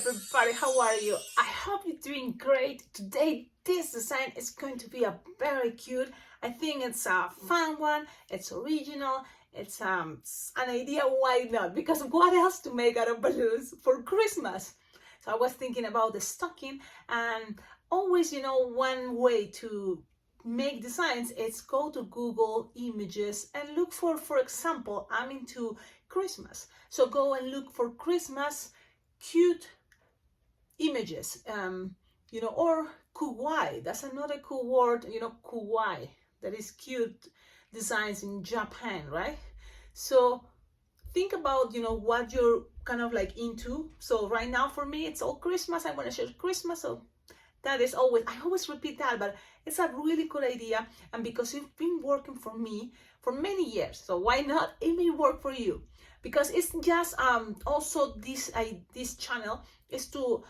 everybody, how are you? I hope you're doing great. Today this design is going to be a very cute. I think it's a fun one, it's original, it's an idea, why not? Because what else to make out of balloons for Christmas? So I was thinking about the stocking, and always, one way to make designs is go to Google Images and look for example, I'm into Christmas, so go and look for Christmas cute images, or kawaii. That's another cool word, kawaii, that is cute designs in Japan, right? So think about, what you're kind of like into. So right now for me, it's all Christmas. I want to share Christmas, so that is always, I always repeat that, but it's a really cool idea. And because it's been working for me for many years, so why not? It may work for you. Because it's just also this channel is to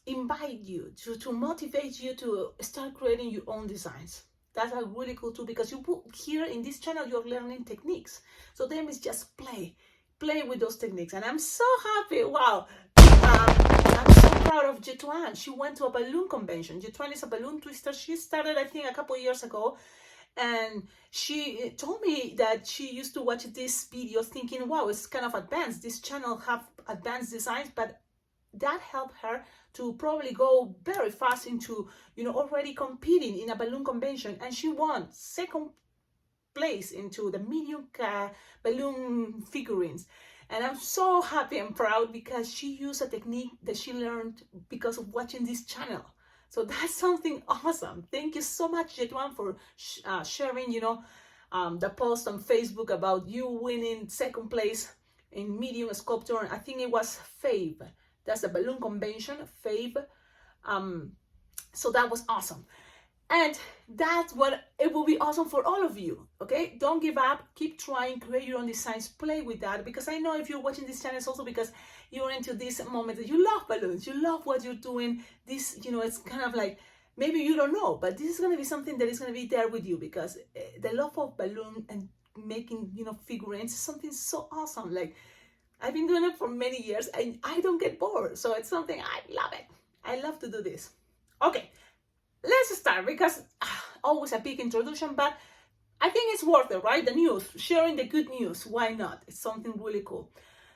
invite you, to motivate you to start creating your own designs. That's a really cool tool, because you put here in this channel, you're learning techniques. So then it's just play with those techniques. And I'm so happy. Wow. I'm so proud of Jetuan. She went to a balloon convention. Jetuan is a balloon twister. She started, I think, a couple years ago. And she told me that she used to watch these videos thinking, wow, it's kind of advanced. This channel have advanced designs, but that helped her to probably go very fast into, already competing in a balloon convention. And she won second place into the medium balloon figurines. And I'm so happy and proud because she used a technique that she learned because of watching this channel. So that's something awesome. Thank you so much, Jetuan, for sharing, the post on Facebook about you winning second place in medium sculpture. I think it was Fave. That's the balloon convention, Fave. So that was awesome. And that's what it will be awesome for all of you, okay? Don't give up, keep trying, create your own designs, play with that, because I know if you're watching this channel, it's also because you're into this moment that you love balloons, you love what you're doing. This, it's kind of like, maybe you don't know, but this is going to be something that is going to be there with you, because the love of balloon and making, figurines is something so awesome. Like, I've been doing it for many years and I don't get bored. So it's something, I love it. I love to do this. Okay. Let's start, because always a big introduction, but I think it's worth it, right? The news, sharing the good news. Why not? It's something really cool.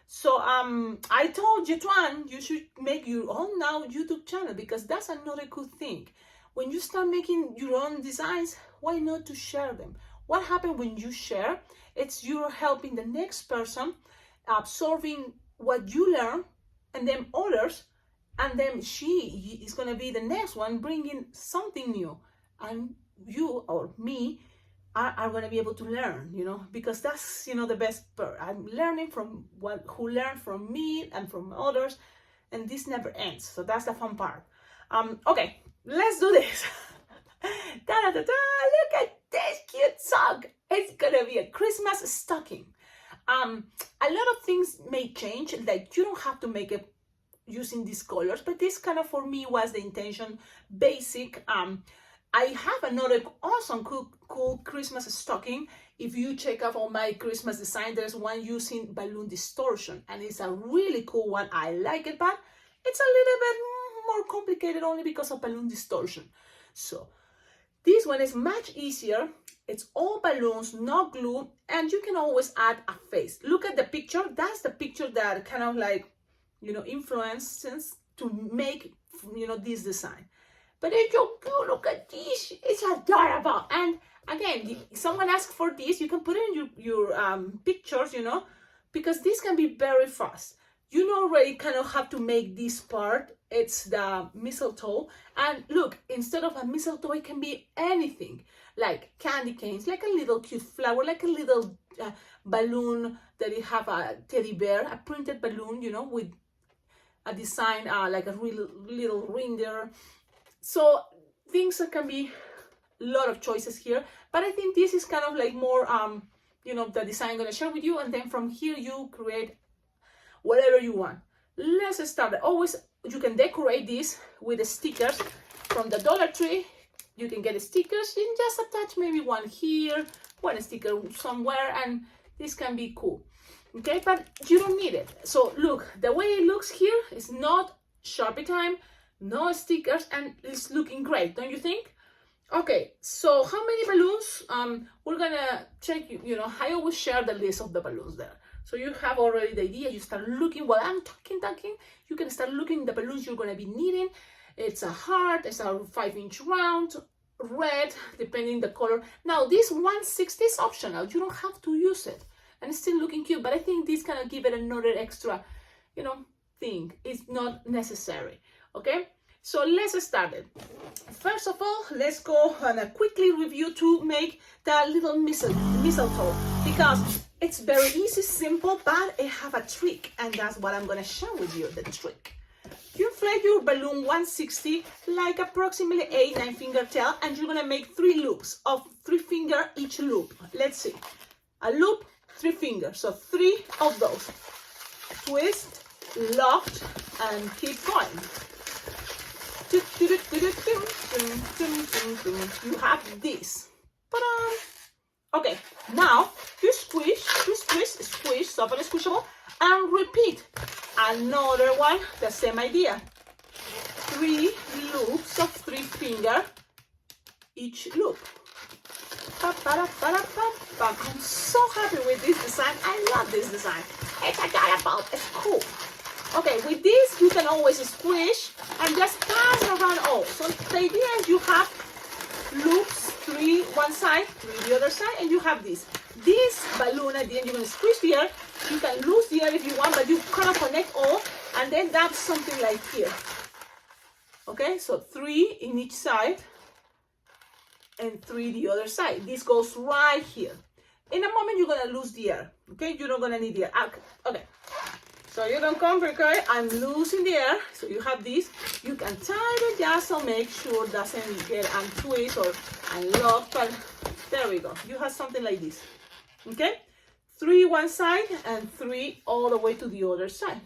So I told Jetuan you should make your own now YouTube channel, because that's another cool thing. When you start making your own designs, why not to share them? What happens when you share? It's you're helping the next person absorbing what you learn, and then others. And then she is going to be the next one bringing something new. And you or me are going to be able to learn, because that's, the best part. I'm learning from who learned from me and from others. And this never ends. So that's the fun part. Okay, let's do this. Look at this cute song. It's going to be a Christmas stocking. A lot of things may change. Like, you don't have to make it using these colors, but this kind of for me was the intention. Basic. I have another awesome cool Christmas stocking. If you check out all my Christmas design, there's one using balloon distortion, and it's a really cool one. I like it, but it's a little bit more complicated only because of balloon distortion. So this one is much easier. It's all balloons, no glue, and you can always add a face. Look at the picture. That's the picture that kind of like, influences to make, this design. But it's so cute. Look at this. It's adorable. And again, if someone asks for this, you can put it in your pictures, because this can be very fast. You already kind of have to make this part. It's the mistletoe. And look, instead of a mistletoe, it can be anything, like candy canes, like a little cute flower, like a little balloon that it have a teddy bear, a printed balloon, with a design like a real little reindeer. So things that can be a lot of choices here, but I think this is kind of like more the design I'm going to share with you, and then from here you create whatever you want. Let's start. Always you can decorate this with the stickers from the Dollar Tree. You can get stickers and just attach maybe one here, one sticker somewhere, and this can be cool. Okay, but you don't need it. So look, the way it looks here is not Sharpie time, no stickers, and it's looking great, don't you think? Okay, so how many balloons? We're gonna check, I always share the list of the balloons there. So you have already the idea, you start looking, while I'm talking, you can start looking the balloons you're gonna be needing. It's a heart, it's a 5-inch round, red, depending the color. Now this 160 is optional, you don't have to use it. And it's still looking cute, but I think this kind of give it another extra, thing. It's not necessary, okay? So let's start it. First of all, let's go and quickly review to make that little mistletoe, because it's very easy, simple, but it have a trick, and that's what I'm gonna share with you, the trick. You inflate your balloon 160, like approximately 8-9 finger tail, and you're gonna make 3 loops of 3 finger each loop. Let's see, a loop, 3 fingers, so 3 of those. Twist, locked, and keep going. You have this. Okay, now you squish, squish, soft and squishable, and repeat. Another one, the same idea. 3 loops of 3 finger each loop. I'm so happy with this design. I love this design. It's a catapult. It's cool. Okay, with this you can always squish and just pass around all. So the idea is you have loops, 3 one side, 3 the other side, and you have this. This balloon at the end, you're going to squish the air. You can lose the air if you want, but you kind of connect all, and then that's something like here. Okay, so 3 in each side, and 3 the other side. This goes right here. In a moment, you're going to lose the air. Okay, you're not going to need the air. Okay, so you don't complicate. I'm losing the air. So you have this. You can tie the tassel, make sure it doesn't get untwist or unlocked. But there we go. You have something like this. Okay, 3 one side and 3 all the way to the other side.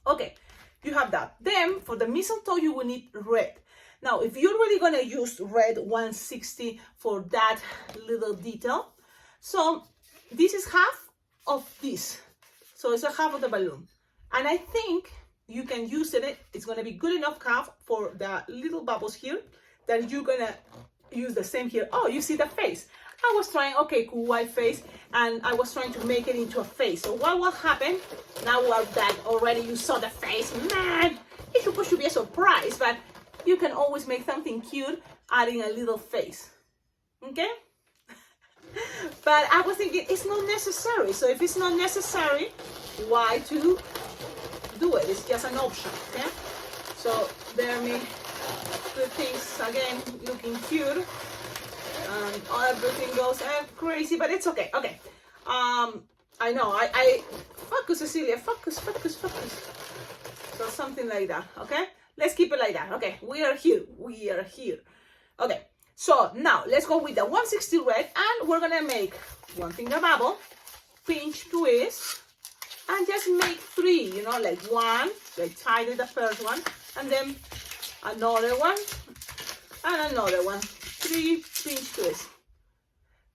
Okay, you have that. Then for the mistletoe, you will need red. Now, if you're really gonna use red 160 for that little detail, so this is half of this. So it's a half of the balloon. And I think you can use it. It's gonna be good enough half for the little bubbles here that you're gonna use the same here. Oh, you see the face. I was trying, okay, cool, white face, and I was trying to make it into a face. So what will happen, now that already you saw the face, man, it's supposed to be a surprise, but you can always make something cute adding a little face, okay? But I was thinking it's not necessary. So if it's not necessary, why to do it? It's just an option, okay? So there me, the things again looking cute. Everything goes crazy, but it's okay. Okay, I know. I focus, Cecilia. Focus. So something like that. Okay, let's keep it like that. Okay, we are here. Okay, so now let's go with the 160 red, and we're gonna make 1 finger bubble, pinch, twist, and just make 3. Like 1, like tidy the first one, and then another one, and another one. 3 pinch twist.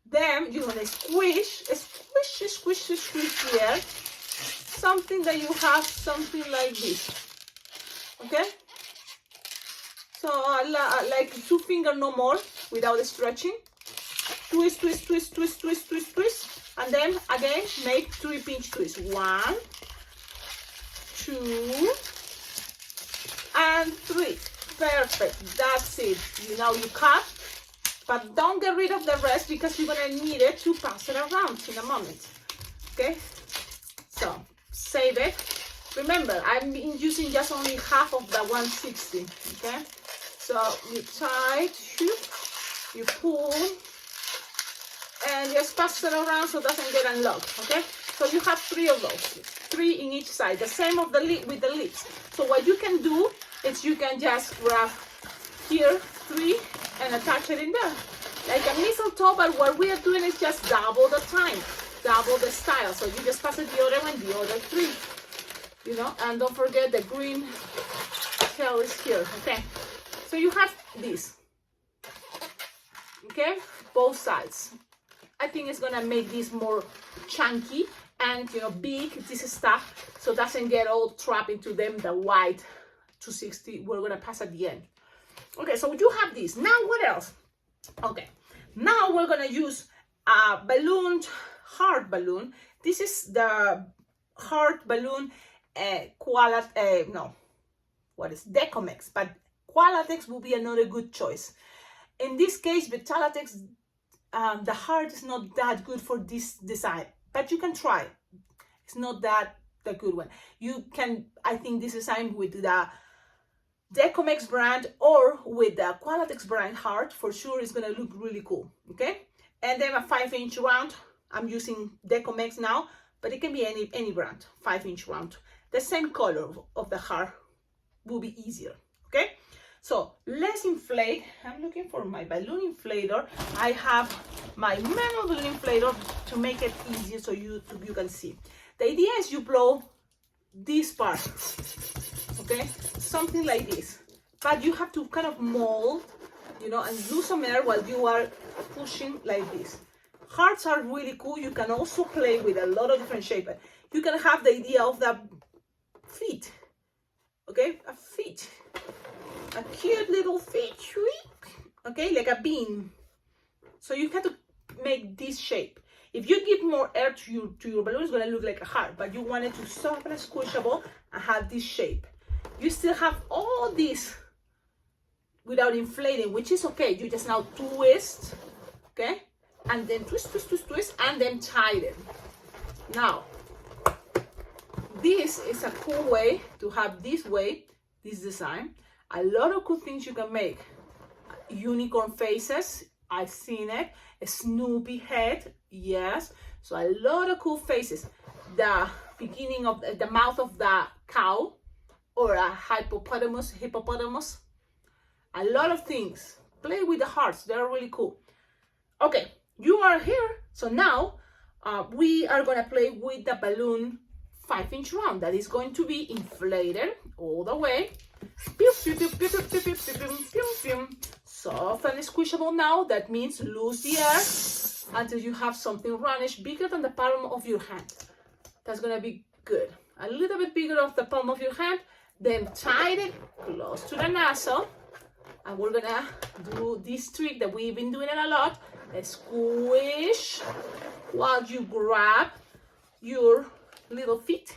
Then you're gonna squish here. Something that you have something like this. Okay. So like 2 finger, no more, without stretching. Twist, and then again make 3 pinch twists. 1, 2, and 3. Perfect. That's it. Now you cut. But don't get rid of the rest because you're gonna need it to pass it around in a moment. Okay? So save it. Remember, I'm using just only half of the 160. Okay? So you tie, you pull, and just pass it around so it doesn't get unlocked. Okay? So you have 3 of those, 3 in each side. The same of with the lips. So what you can do is you can just grab here 3 and attach it in there like a mistletoe, but what we are doing is just double the time, double the style. So you just pass it the other one, the other 3, and don't forget the green tail is here. Okay, so you have this, okay, both sides. I think it's gonna make this more chunky and big, this stuff, so it doesn't get all trapped into them, the white 260 we're gonna pass at the end. Okay, so you have this. Now what else? Okay, now we're gonna use a balloon, heart balloon. This is the heart balloon Decomex, but Qualatex will be another good choice. In this case, Vitalatex, the heart is not that good for this design, but you can try. It's not that the good one. You can, I think, this design with the Decomex brand or with the Qualatex brand heart for sure is gonna look really cool. Okay, and then a 5-inch round. I'm using Decomex now, but it can be any brand. 5-inch round. The same color of the heart will be easier. Okay, so let's inflate. I'm looking for my balloon inflator. I have my manual balloon inflator to make it easier so you can see. The idea is you blow this part, okay, something like this, but you have to kind of mold, you know, and lose some air while you are pushing like this. Hearts are really cool. You can also play with a lot of different shapes. You can have the idea of the feet, okay, a feet, a cute little feet, okay, like a bean. So you have to make this shape. If you give more air to your balloon, it's gonna look like a heart, but you want it to soft and squishable and have this shape. You still have all this without inflating, which is okay. You just now twist, okay, and then twist, and then tighten. Now, this is a cool way to have this design. A lot of cool things you can make. Unicorn faces, I've seen it. A Snoopy head, yes. So a lot of cool faces. The beginning of the mouth of the cow or a hippopotamus. A lot of things. Play with the hearts, they're really cool. Okay, you are here. So now we are gonna play with the balloon 5-inch round that is going to be inflated all the way. Soft and squishable now. That means lose the air until you have something roundish bigger than the palm of your hand. That's gonna be good. A little bit bigger of the palm of your hand. Then tie it close to the nozzle. And we're gonna do this trick that we've been doing it a lot. Squish while you grab your little feet.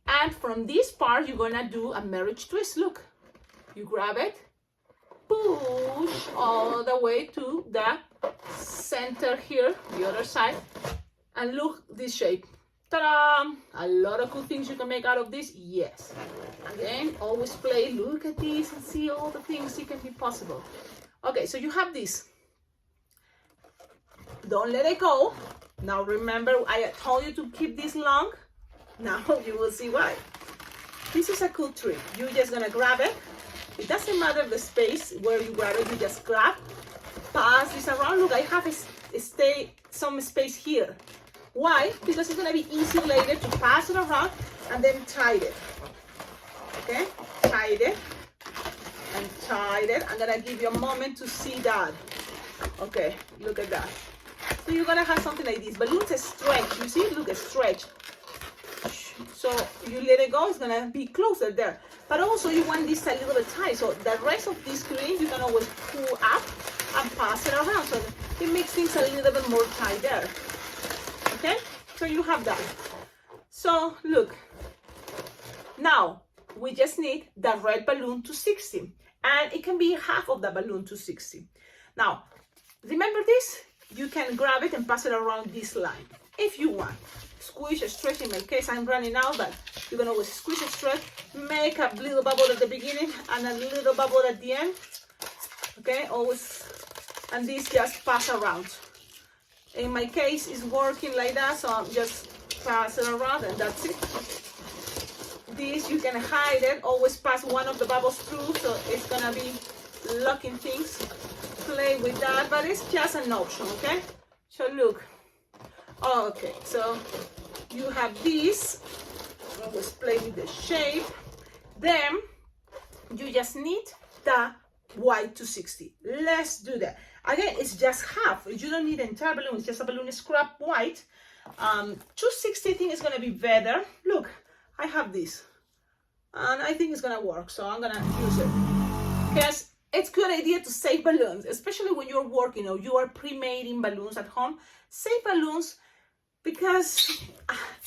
And from this part, you're gonna do a marriage twist. Look, you grab it, push all the way to the center here, the other side, and look this shape. Ta-da! A lot of cool things you can make out of this. Yes. Again, always play. Look at this and see all the things it can be possible. Okay, so you have this. Don't let it go. Now remember, I told you to keep this long. Now you will see why. This is a cool trick. You're just gonna grab it. It doesn't matter the space where you grab it. You just grab, pass this around. Look, I have some space here. Why? Because it's gonna be easy later to pass it around and then tie it. Okay, tie it and tie it. I'm gonna give you a moment to see that. Okay, look at that. So you're gonna have something like this. Balloons stretch. You see? Look, stretch. So you let it go, it's gonna be closer there. But also you want this a little bit tight. So the rest of this screen you can always pull up and pass it around. So it makes things a little bit more tight there. Okay? So you have that. So look. Now we just need the red balloon to 60. And it can be half of the balloon to 60. Now, remember this? You can grab it and pass it around this line if you want. Squish or stretch. In my case, I'm running out, but you can always squish and stretch. Make a little bubble at the beginning and a little bubble at the end. Okay, always. And this just pass around. In my case, it's working like that, so I'm just pass it around and that's it. This, you can hide it. Always pass one of the bubbles through, so it's gonna be locking things. Play with that, but it's just an option, okay? So look. Okay, so you have this. Always play with the shape. Then you just need the white to 60. Let's do that. Again, it's just half. You don't need the entire balloon. It's just a balloon scrap white. 260 I think is gonna be better. Look, I have this. and I think it's gonna work, so I'm gonna use it. Because it's a good idea to save balloons, especially when you're working or you are pre-making balloons at home. Save balloons, because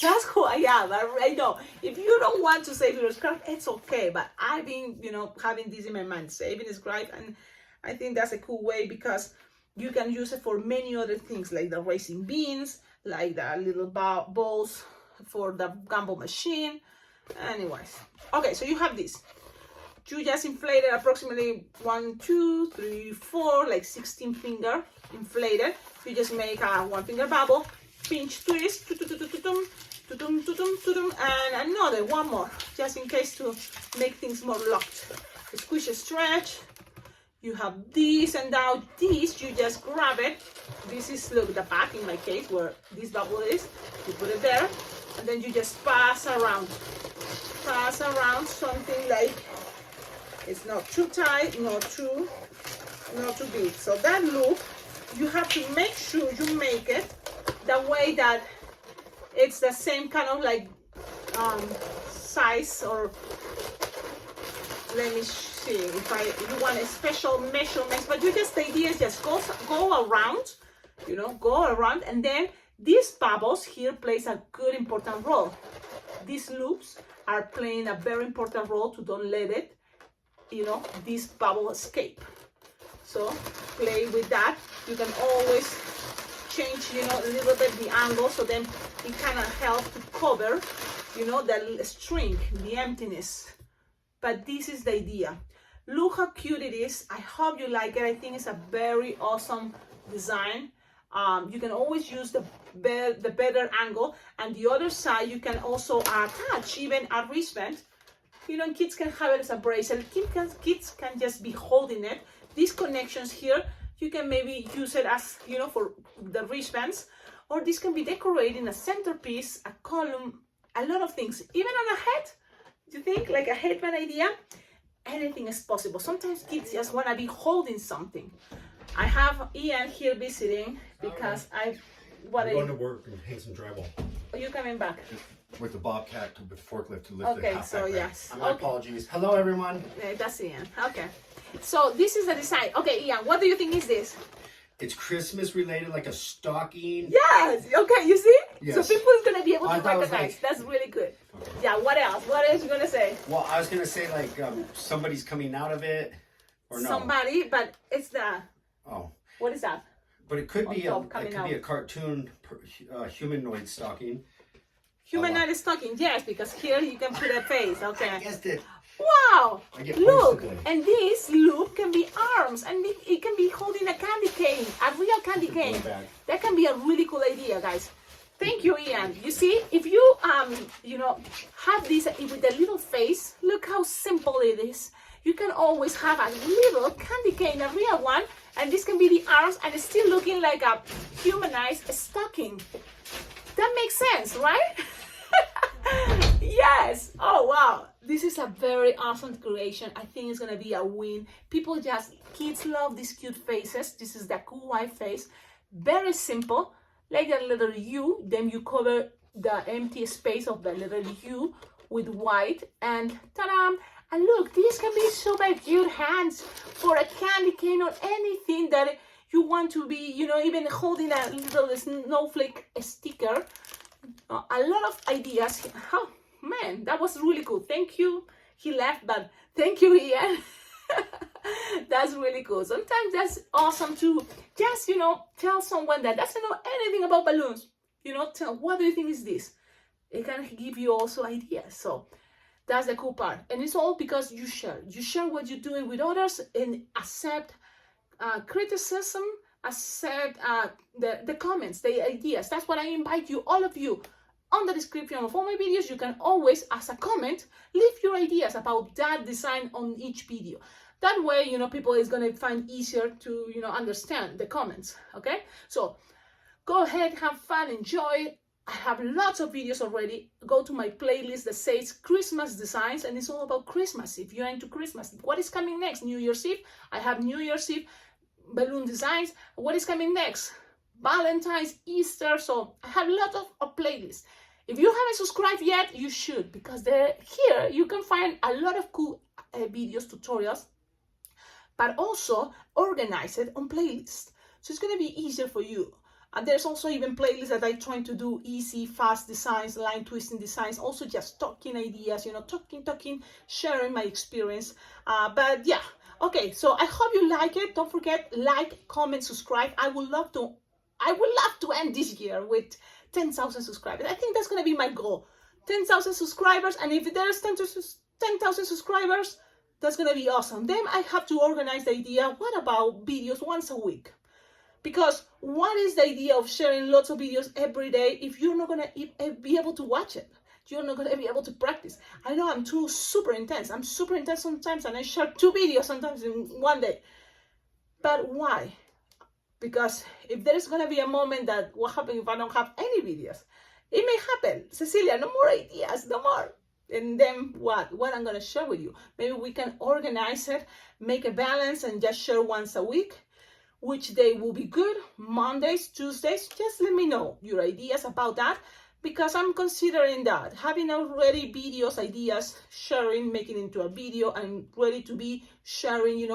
that's who I am. I know if you don't want to save your scrap, it's okay, but I've been, you know, having this in my mind. Saving is great, and I think that's a cool way because you can use it for many other things, like the racing beans, like the little balls for the gumball machine. Anyways, okay, so you have this. You just inflated approximately 1, 2, 3, 4, like 16 finger inflated. You just make a 1 finger bubble, pinch twist, and another one more, just in case to make things more locked. Squish and stretch. You have this, and now this, you just grab it. This is, look, the back in my case where this bubble is. You put it there, and then you just pass around something like, it's not too tight, not too big. So that loop, you have to make sure you make it the way that it's the same kind of like size, or let me see if you want a special measurements, but you just, the idea is just go around, you know, go around, and then these bubbles here plays a good important role. These loops are playing a very important role to don't let it, you know, this bubble escape. So play with that. You can always change, you know, a little bit the angle, so then it kind of helps to cover, you know, the string, the emptiness. But this is the idea. Look how cute it is. I hope you like it. I think it's a very awesome design. You can always use the better angle, and the other side you can also attach even a wristband. You know, kids can have it as a bracelet. Kids can just be holding it. These connections here, you can maybe use it as, you know, for the wristbands, or this can be decorating a centerpiece, a column, a lot of things, even on a head. Do you think like a headband idea? Anything is possible. Sometimes kids just want to be holding something. I have Ian here visiting because I'm going to work and hang some drywall. Are you coming back? With the bobcat, with the forklift to lift the Okay, half so back yes. My apologies. Hello, everyone. Yeah, that's Ian. Okay. So this is the design. Okay, Ian, what do you think is this? It's Christmas related, like a stocking. Yes. Okay, you see? Yes. So people are gonna be able to I thought it was recognize. like- That's really good. Okay. Yeah. What else? What else you gonna say? Well, I was gonna say like somebody's coming out of it, or no? Somebody, but it's the. Oh. What is that? But it could On be top, it coming could be out. a cartoon humanoid stocking. Humanoid stocking. Yes, because here you can put a face. Okay. I guessed it. Wow! I get Look, points today. and this loop can be arms, and it can be holding a candy cane, a real candy cane. bag. That can be a really cool idea, guys. Thank you, Ian. You see, if you you know, have this with a little face, look how simple it is. You can always have a little candy cane, a real one, and this can be the arms, and it's still looking like a humanized stocking. That makes sense, right? Yes. Oh wow, this is a very awesome creation. I think it's gonna be a win. Kids love these cute faces. This is the cool white face, very simple, like a little U. Then you cover the empty space of the little U with white, and ta-da! And look, these can be super cute hands for a candy cane or anything that you want to be, you know, even holding a little snowflake sticker. A lot of ideas. Oh man, that was really cool. Thank you. He left, but thank you, Ian. That's really cool. Sometimes that's awesome to just, you know, tell someone that doesn't know anything about balloons. You know, tell, what do you think is this? It can give you also ideas. So that's the cool part. And it's all because you share. You share what you're doing with others and accept criticism, accept the comments, the ideas. That's what I invite you, all of you. On the description of all my videos, you can always, as a comment, leave your ideas about that design on each video. That way, you know, people is going to find easier to, you know, understand the comments, okay? So go ahead, have fun, enjoy. I have lots of videos already. Go to my playlist that says Christmas designs, and it's all about Christmas. If you're into Christmas, what is coming next? New Year's Eve. I have New Year's Eve balloon designs. What is coming next? Valentine's, Easter. So I have a lot of playlists. If you haven't subscribed yet, you should, because here you can find a lot of cool videos, tutorials, but also organize it on playlists. So it's going to be easier for you. And there's also even playlists that I'm trying to do easy, fast designs, line twisting designs, also just talking ideas, talking, sharing my experience. But yeah, okay, so I hope you like it. Don't forget, like, comment, subscribe. I would love to end this year with 10,000 subscribers. I think that's going to be my goal. 10,000 subscribers, and if there's 10,000 subscribers, that's going to be awesome. Then I have to organize the idea, what about videos once a week? Because what is the idea of sharing lots of videos every day if you're not going to be able to watch it? You're not going to be able to practice. I know I'm super intense. I'm super intense sometimes, and I share 2 videos sometimes in one day. But why? Because if there's going to be a moment that what happens if I don't have any videos? It may happen. Cecilia, no more ideas, no more. And then what I'm going to share with you? Maybe we can organize it, make a balance, and just share once a week. Which day will be good? Mondays, Tuesdays? Just let me know your ideas about that, because I'm considering that. Having already videos, ideas, sharing, making into a video, and ready to be sharing,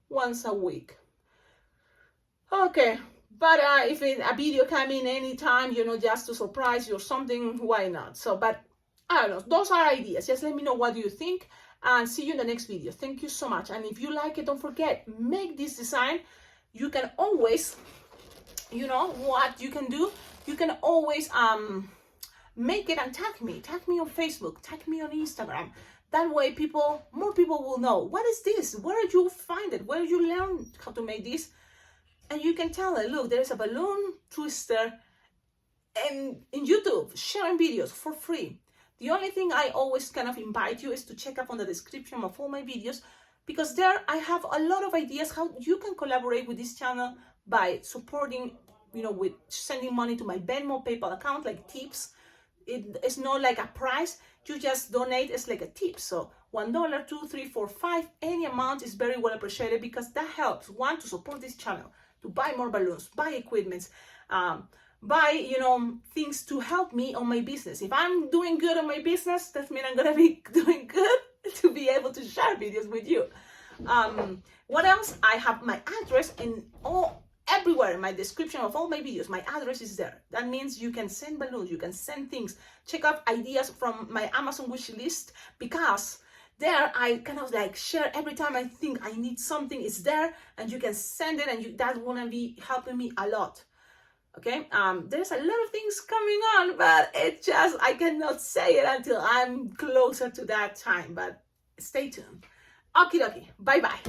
once a week. Okay, but if a video coming anytime, just to surprise you or something, why not? So, but I don't know, those are ideas. Just let me know what you think, and see you in the next video. Thank you so much. And if you like it, don't forget, make this design. You can always, what you can do, you can always make it and tag me on Facebook, tag me on Instagram. That way more people will know, what is this? Where did you find it? Where did you learn how to make this? And you can tell them, look, there's a balloon twister and in YouTube, sharing videos for free. The only thing I always kind of invite you is to check up on the description of all my videos, because there I have a lot of ideas how you can collaborate with this channel by supporting, with sending money to my Venmo, PayPal account, like tips. It's not like a price, you just donate, it's like a tip. So $1, $2, $3, $4, $5, any amount is very well appreciated, because that helps, one, to support this channel, to buy more balloons, buy equipment, buy, things to help me on my business. If I'm doing good on my business, that means I'm gonna be doing good to be able to share videos with you. What else? I have my address everywhere in my description of all my videos. My address is there. That means you can send balloons, you can send things. Check out ideas from my Amazon wish list, because there I kind of like share every time I think I need something. It's there, and you can send it, and that wanna be helping me a lot. Okay, there's a lot of things coming on, but I cannot say it until I'm closer to that time, but stay tuned. Okie dokie, bye bye.